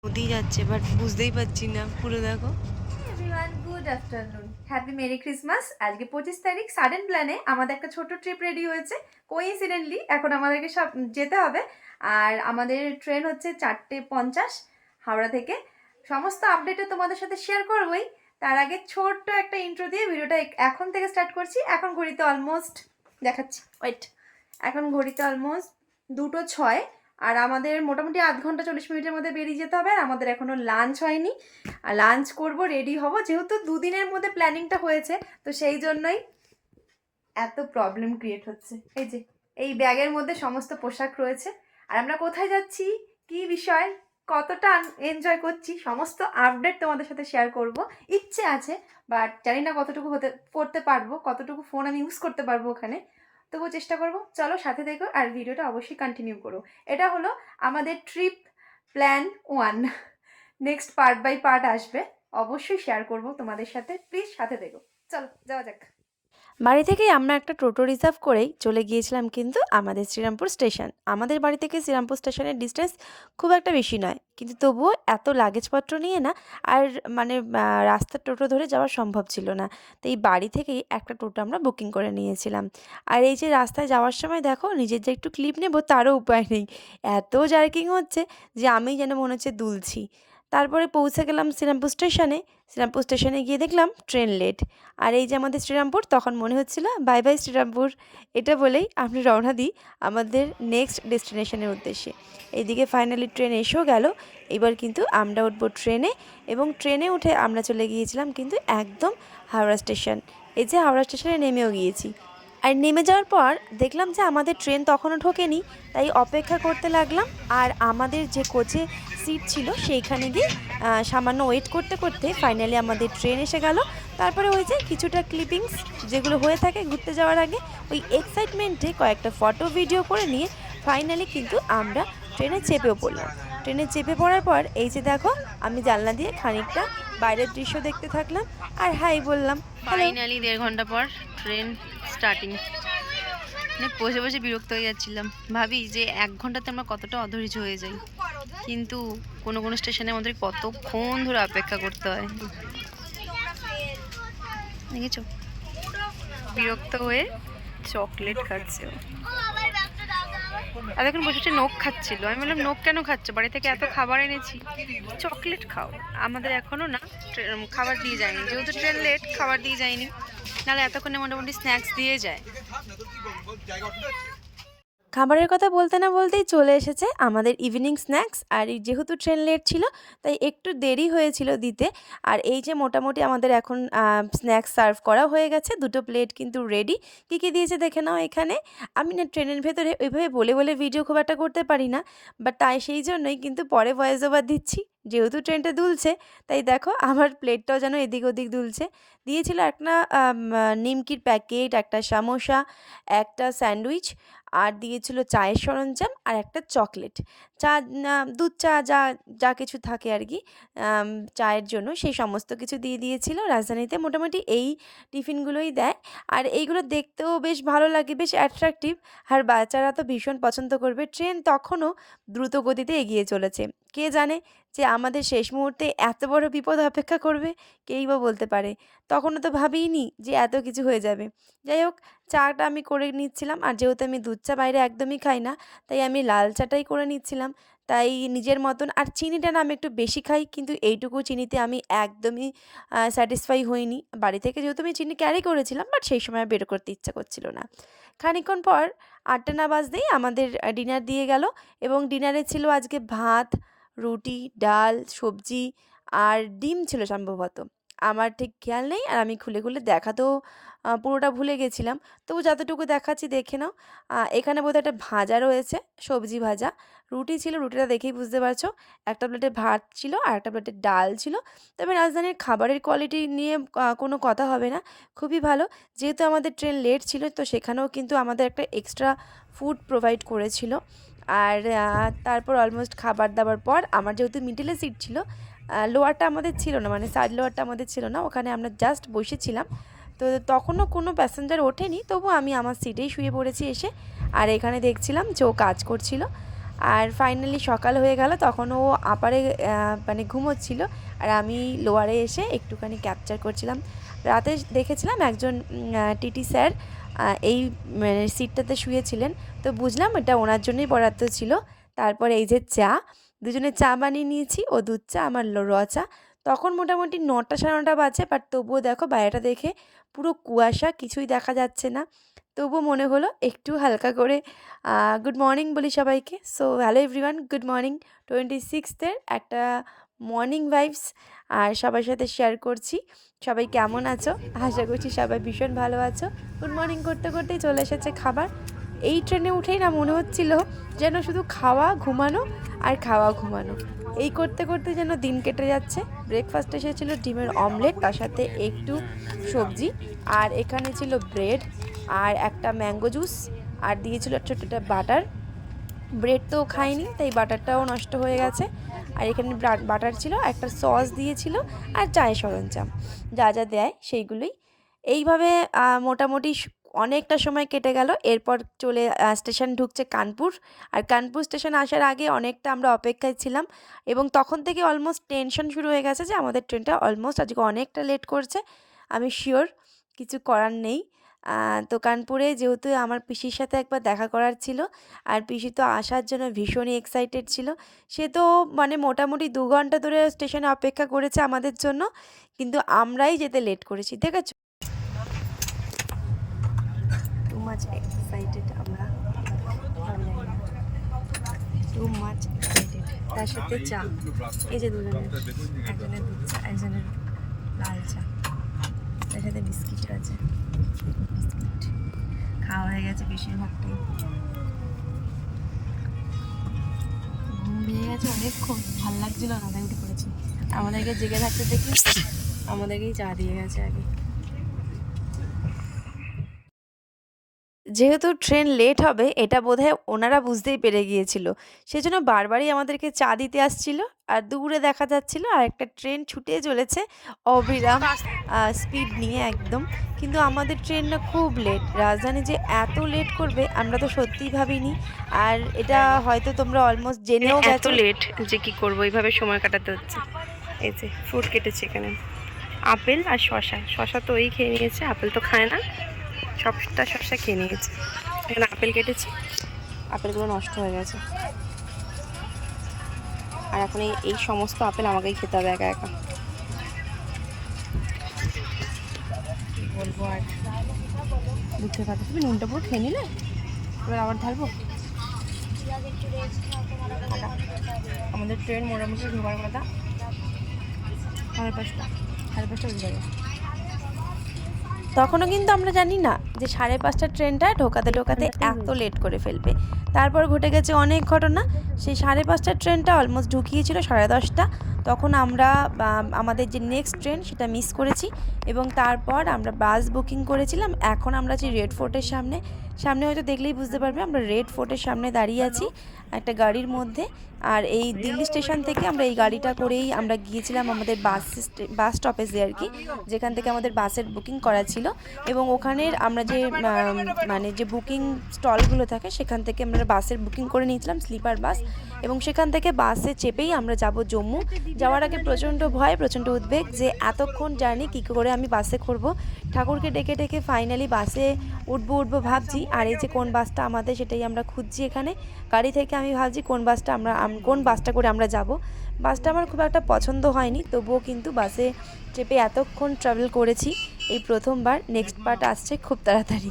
নদী যাচ্ছে বাট বুঝতেই পারছি না পুরো। দেখো everyone, good afternoon, happy merry Christmas. আজকে 25 তারিখ। সাডেন প্ল্যানে আমাদের একটা ছোট ট্রিপ রেডি হয়েছে। কোইন্সিডেন্টলি এখন আমাদেরকে সব যেতে হবে। আর আমাদের ট্রেন হচ্ছে 4:50 হাওড়া থেকে। সমস্ত আপডেটে তোমাদের সাথে শেয়ার করবোই। তার আগে ছোট্ট একটা ইন্ট্রো দিয়ে ভিডিওটা এখন থেকে স্টার্ট করছি। এখন ঘড়িতে অলমোস্ট দেখাচ্ছি, ওয়েট, এখন ঘড়িতে অলমোস্ট 2:06। আর আমাদের মোটামুটি আধ ঘন্টা 40 মিনিটের মধ্যে বেরিয়ে যেতে হবে। আর আমাদের এখনও লাঞ্চ হয়নি। আর লাঞ্চ করব, রেডি হব, যেহেতু দুদিনের মধ্যে প্ল্যানিংটা হয়েছে, তো সেই জন্যই এত প্রবলেম ক্রিয়েট হচ্ছে। এই যে এই ব্যাগের মধ্যে সমস্ত পোশাক রয়েছে। আর আমরা কোথায় যাচ্ছি, কি বিষয়, কতটা এনজয় করছি, সমস্ত আপডেট তোমাদের সাথে শেয়ার করব। ইচ্ছে আছে, বাট জানি না কতটুকু করতে পারবো, কতটুকু ফোন আমি ইউজ করতে পারবো ওখানে। তবুও চেষ্টা করব। চলো সাথে দেখো, আর ভিডিওটা অবশ্যই কন্টিনিউ করো। এটা হলো আমাদের trip plan 1। Next part by part আসবে, অবশ্যই শেয়ার করব তোমাদের সাথে। প্লিজ সাথে দেখো। চলো যাওয়া যাক। বাড়ি থেকেই আমরা একটা টোটো রিজার্ভ করেই চলে গিয়েছিলাম কিন্তু আমাদের শ্রীরামপুর স্টেশন। আমাদের বাড়ি থেকে শ্রীরামপুর স্টেশনের ডিস্টেন্স খুব একটা বেশি নয়, কিন্তু তবুও এত লাগেজপত্র নিয়ে না আর মানে রাস্তার টোটো ধরে যাওয়া সম্ভব ছিল না। তো এই বাড়ি থেকেই একটা টোটো আমরা বুকিং করে নিয়েছিলাম। আর এই যে রাস্তায় যাওয়ার সময় দেখো, নিজের যে একটু ক্লিপ নেবো তারও উপায় নেই, এত জার্কিং হচ্ছে যে আমি যেন মনে হচ্ছে দুলছি। তারপরে পৌঁছে গেলাম শ্রীরামপুর স্টেশনে। শ্রীরামপুর স্টেশনে গিয়ে দেখলাম ট্রেন লেট। আর এই যে আমাদের শ্রীরামপুর, তখন মনে হচ্ছিল বাই বাই শ্রীরামপুর। এটা বলেই আমরা রওনা দিই আমাদের নেক্সট ডেস্টিনেশনের উদ্দেশ্যে। এইদিকে ফাইনালি ট্রেন এসেও গেল। এবার কিন্তু আমরা উঠবো ট্রেনে, এবং ট্রেনে উঠে আমরা চলে গিয়েছিলাম কিন্তু একদম হাওড়া স্টেশন। এই যে হাওড়া স্টেশনে নেমেও গিয়েছি। আর নেমে যাওয়ার পর দেখলাম যে আমাদের ট্রেন তখনও ঢোকেনি, তাই অপেক্ষা করতে লাগলাম। আর আমাদের যে কোচে সিট ছিল সেইখানে গিয়ে সামান্য ওয়েট করতে করতে ফাইনালি আমাদের ট্রেন এসে গেল। তারপরে ওই যে কিছুটা ক্লিপিংস যেগুলো হয়ে থাকে ঘুরতে যাওয়ার আগে, ওই এক্সাইটমেন্টে কয়েকটা ফটো ভিডিও করে নিয়ে ফাইনালি কিন্তু আমরা ট্রেনে চেপেও পড়লাম। ট্রেনে চেপে পড়ার পর এই যে দেখো, আমি জানলা দিয়ে খানিকটা বাইরের দৃশ্য দেখতে থাকলাম আর হাই বললাম। ফাইনালি 1.5 ঘন্টা পর ট্রেন স্টার্টিং। মানে বসে বসে বিরক্ত হয়ে যাচ্ছিলাম, ভাবি যে 1 ঘন্টাতে আমরা কতটা অধৈর্য হয়ে যাই, কিন্তু কোনো কোনো স্টেশনে আমাদের কতক্ষণ ধরে অপেক্ষা করতে হয় দেখেছো। বিরক্ত হয়ে চকলেট খাচ্ছে ও। আর এখন বসে নখ খাচ্ছিল। আমি বললাম নখ কেন খাচ্ছ, বাড়ি থেকে এত খাবার এনেছি, চকলেট খাও। আমাদের এখনো না খাবার দিয়ে যায়নি, যেহেতু ট্রেন লেট, খাবার দিয়ে যায়নি, নাহলে এতক্ষণে মোটামুটি স্ন্যাক্স দিয়ে যায়। খাবারের কথা বলতে না বলতেই চলে এসেছে আমাদের ইভিনিং স্ন্যাক্স। আর যেহেতু ট্রেন লেট ছিল তাই একটু দেরি হয়েছিল দিতে। আর এই যে মোটামুটি আমাদের এখন স্ন্যাক্স সার্ভ করা হয়ে গেছে, 2টো প্লেট কিন্তু রেডি। কী কী দিয়েছে দেখে নাও এখানে। আমি না ট্রেনের ভেতরে ওইভাবে বলে বলে ভিডিও খুব একটা করতে পারি না, বাট তাই সেই জন্যই কিন্তু পরে ভয়েস ওভার দিচ্ছি, যেহেতু ট্রেনটা দুলছে। তাই দেখো আমার প্লেটটাও যেন এদিক ওদিক দুলছে। দিয়েছিল একটা নিমকির প্যাকেট, একটা সামোসা, একটা স্যান্ডউইচ, আর দিয়েছিল চায়ের সরঞ্জাম আর একটা চকলেট। চা, দুধ চা, যা যা কিছু থাকে আর কি চায়ের জন্য, সেই সমস্ত কিছু দিয়ে দিয়েছিল। রাজধানীতে মোটামুটি এই টিফিনগুলোই দেয়। আর এইগুলো দেখতেও বেশ ভালো লাগে, বেশ অ্যাট্রাকটিভ। আর বাচ্চারা তো ভীষণ পছন্দ করবে। ট্রেন তখনও দ্রুত গতিতে এগিয়ে চলেছে। কে জানে যে আমাদের শেষ মুহূর্তে এত বড় বিপদ অপেক্ষা করবে, কেই বা বলতে পারে। তখনও তো ভাবিনি যে এত কিছু হয়ে যাবে। যাই হোক, চাটা আমি করে নিচ্ছিলাম। আর যেহেতু আমি দুধ চা বাইরে একদমই খাই না, তাই আমি লাল চাটাই করে নিচ্ছিলাম। তাই নিজের মতন, আর চিনিটা না আমি একটু বেশি খাই, কিন্তু এইটুকু চিনিতে আমি একদমই স্যাটিসফাই হইনি। বাড়ি থেকে যেহেতু আমি চিনি ক্যারি করেছিলাম, বাট সেই সময় বের করতে ইচ্ছা করছিল না। খানিকক্ষণ পর 8টা না বাজতেই আমাদের ডিনার দিয়ে গেল। এবং ডিনারে ছিল আজকে ভাত, রুটি, ডাল, সবজি আর ডিম ছিল সম্ভবত। আমার ঠিক খেয়াল নেই, আর আমি খুলে খুলে দেখাতেও পুরোটা ভুলে গেছিলাম। তবু যতটুকু দেখাচ্ছি দেখে নাও। এখানে বোধহয় একটা ভাজা রয়েছে, সবজি ভাজা। রুটি ছিল, রুটিটা দেখেই বুঝতে পারছো। একটা প্লেটে ভাত ছিল আর একটা প্লেটে ডাল ছিল। তবে রাজধানীর খাবারের কোয়ালিটি নিয়ে কোনো কথা হবে না, খুবই ভালো। যেহেতু আমাদের ট্রেন লেট ছিল, তো সেখানেও কিন্তু আমাদের একটা এক্সট্রা ফুড প্রোভাইড করেছিল। আর তারপর অলমোস্ট খাবার দাবার পর আমার যেহেতু মিডলে সিট ছিল, লোয়ারটা আমাদের ছিল না, মানে সাইড লোয়ারটা আমাদের ছিল না, ওখানে আমরা জাস্ট বসেছিলাম। তো তখনও কোনো প্যাসেঞ্জার ওঠেনি, তবু আমি আমার সিটেই শুয়ে পড়েছি এসে। আর এখানে দেখছিলাম যে ও কাজ করছিল। আর ফাইনালি সকাল হয়ে গেল, তখন ও আপারে মানে ঘুমোচ্ছিল আর আমি লোয়ারে এসে একটুখানি ক্যাপচার করছিলাম। রাতে দেখেছিলাম একজন টিটি স্যার এই মানে সিটটাতে শুয়েছিলেন, তো বুঝলাম এটা ওনার জন্যই বরাদ্দ ছিল। তারপর এই যে চা, দুজনে চা বানিয়ে নিয়েছি, ও দুধ চা, আমার র চা। তখন মোটামুটি 9টা সাড়ে 9টা বাজে, বাট তবুও দেখো বাইরেটা দেখে পুরো কুয়াশা, কিছুই দেখা যাচ্ছে না। তবুও মনে হলো একটু হালকা করে গুড মর্নিং বলি সবাইকে। So hello everyone, good morning. 26th-এর একটা মর্নিং ভাইবস আর সবার সাথে শেয়ার করছি। সবাই কেমন আছো? আশা করছি সবাই ভীষণ ভালো আছো। গুড মর্নিং করতে করতেই চলে এসেছে খাবার। এই ট্রেনে উঠেই না মনে হচ্ছিল যেন শুধু খাওয়া ঘুমানো আর খাওয়া ঘুমানো, এই করতে করতে যেন দিন কেটে যাচ্ছে। ব্রেকফাস্ট এসেছিল ডিমের অমলেট, তার সাথে একটু সবজি, আর এখানে ছিল ব্রেড আর একটা ম্যাঙ্গো জুস, আর দিয়েছিল ছোট্ট একটা বাটার। ব্রেড তো খাইনি, তাই বাটারটাও নষ্ট হয়ে গেছে। আর এখানে বাটার ছিল, একটা সস দিয়েছিল আর চায়ের সরঞ্জাম যা যা দেয় সেইগুলোই। এইভাবে মোটামুটি অনেকটা সময় কেটে গেল। এরপর চলে স্টেশন ঢুকছে কানপুর, আর কানপুর স্টেশন আসার আগে অনেকটা আমরা অপেক্ষায় ছিলাম, এবং তখন থেকে অলমোস্ট টেনশন শুরু হয়ে গেছে যে আমাদের ট্রেনটা অলমোস্ট আজকে অনেকটা লেট করছে। আমি শিওর কিছু করার নেই। তো কানপুরে যেহেতু আমার পিসির সাথে একবার দেখা করার ছিল, আর পিসি তো আসার জন্য ভীষণই এক্সাইটেড ছিল। সে তো মানে মোটামুটি 2 ঘন্টা ধরে স্টেশনে অপেক্ষা করেছে আমাদের জন্য, কিন্তু আমরাই যেতে লেট করেছি, দেখেছো? টু মাচ এক্সাইটেড আমরা, টু মাচ এক্সাইটেড। তার সাথে চা, এই যে দুজনের, একজনের দুধ চা, একজনের লাল চা, তার সাথে বিস্কিট আছে। বিস্কিট খাওয়া হয়ে গেছে বেশিরভাগটাই। ঘুম ভেঙে গেছে অনেকক্ষণ, ভাল লাগছিল না, তাই উঠে পড়েছি। আমাদেরকে জেগে থাকতে দেখি আমাদেরকেই চা দিয়ে গেছে আগে। যেহেতু ট্রেন লেট হবে এটা বোধহয় ওনারা বুঝতেই পেরে গিয়েছিল, সেজন্য বারবারই আমাদেরকে চা দিতে আসছিল। আর দূরে দেখা যাচ্ছিল আর একটা ট্রেন ছুটে চলেছে অবিরাম স্পিড নিয়ে একদম। কিন্তু আমাদের ট্রেন না খুব লেট, রাজধানী যে এত লেট করবে আমরা তো সত্যিই ভাবিনি। আর এটা হয়তো তোমরা অলমোস্ট জেনেও গেছো লেট, যে কি করবো, এইভাবে সময় কাটাতে হচ্ছে। এই যে ফ্রুট কেটেছে এখানে, আপেল আর শশা। শশা তো ওই খেয়ে নিয়েছে, আপেল তো খায় না, সবটা শসা খেয়ে নিয়েছে। এখানে আপেল কেটেছি, আপেলগুলো নষ্ট হয়ে গেছে, আর এখন এই সমস্ত আপেল আমাকেই খেতে হবে একা একা। বলবো আর দুঃখের কথা, তুমি নুনটা পুরো খেয়ে নিলে, এবার আবার ঢালবো। আমাদের ট্রেন মোটামুটি ঢোকার কথা 5:30, 5:30 বেজে যাবে। তখনও কিন্তু আমরা জানি না যে 5:30টার ট্রেনটা ঢোকাতে ঢোকাতে এত লেট করে ফেলবে। তারপর ঘটে গেছে অনেক ঘটনা। সেই 5:30টার ট্রেনটা অলমোস্ট ঢুকিয়েছিল 10:30। তখন আমরা আমাদের যে নেক্সট ট্রেন সেটা মিস করেছি, এবং তারপর আমরা বাস বুকিং করেছিলাম। এখন আমরা আছি রেড ফোর্টের সামনে। সামনে হয়তো দেখলেই বুঝতে পারবে আমরা রেড ফোর্টের সামনে দাঁড়িয়ে আছি একটা গাড়ির মধ্যে। আর এই দিল্লি স্টেশন থেকে আমরা এই গাড়িটা করেই আমরা গিয়েছিলাম আমাদের বাস স্টপেজে আর কি, যেখান থেকে আমাদের বাসের বুকিং করা ছিল। এবং ওখানের আমরা যে মানে যে বুকিং স্টলগুলো থাকে সেখান থেকে আমরা বাসের বুকিং করে নিয়েছিলাম, স্লিপার বাস। এবং সেখান থেকে বাসে চেপেই আমরা যাব জম্মু। যাওয়ার আগে প্রচণ্ড ভয়, প্রচণ্ড উদ্বেগ যে এতক্ষণ জার্নি কী করে আমি বাসে করব। ঠাকুরকে ডেকে ডেকে ফাইনালি বাসে উঠবো ভাবছি। আর এই যে কোন বাসটা আমাদের সেটাই আমরা খুঁজছি এখানে গাড়ি থেকে। আমি ভাবছি কোন বাসটা করে আমরা যাব। বাসটা আমার খুব একটা পছন্দ হয়নি, তবুও কিন্তু বাসে চেপে এতক্ষণ ট্রাভেল করেছি এই প্রথমবার। নেক্সট পার্ট আসছে খুব তাড়াতাড়ি।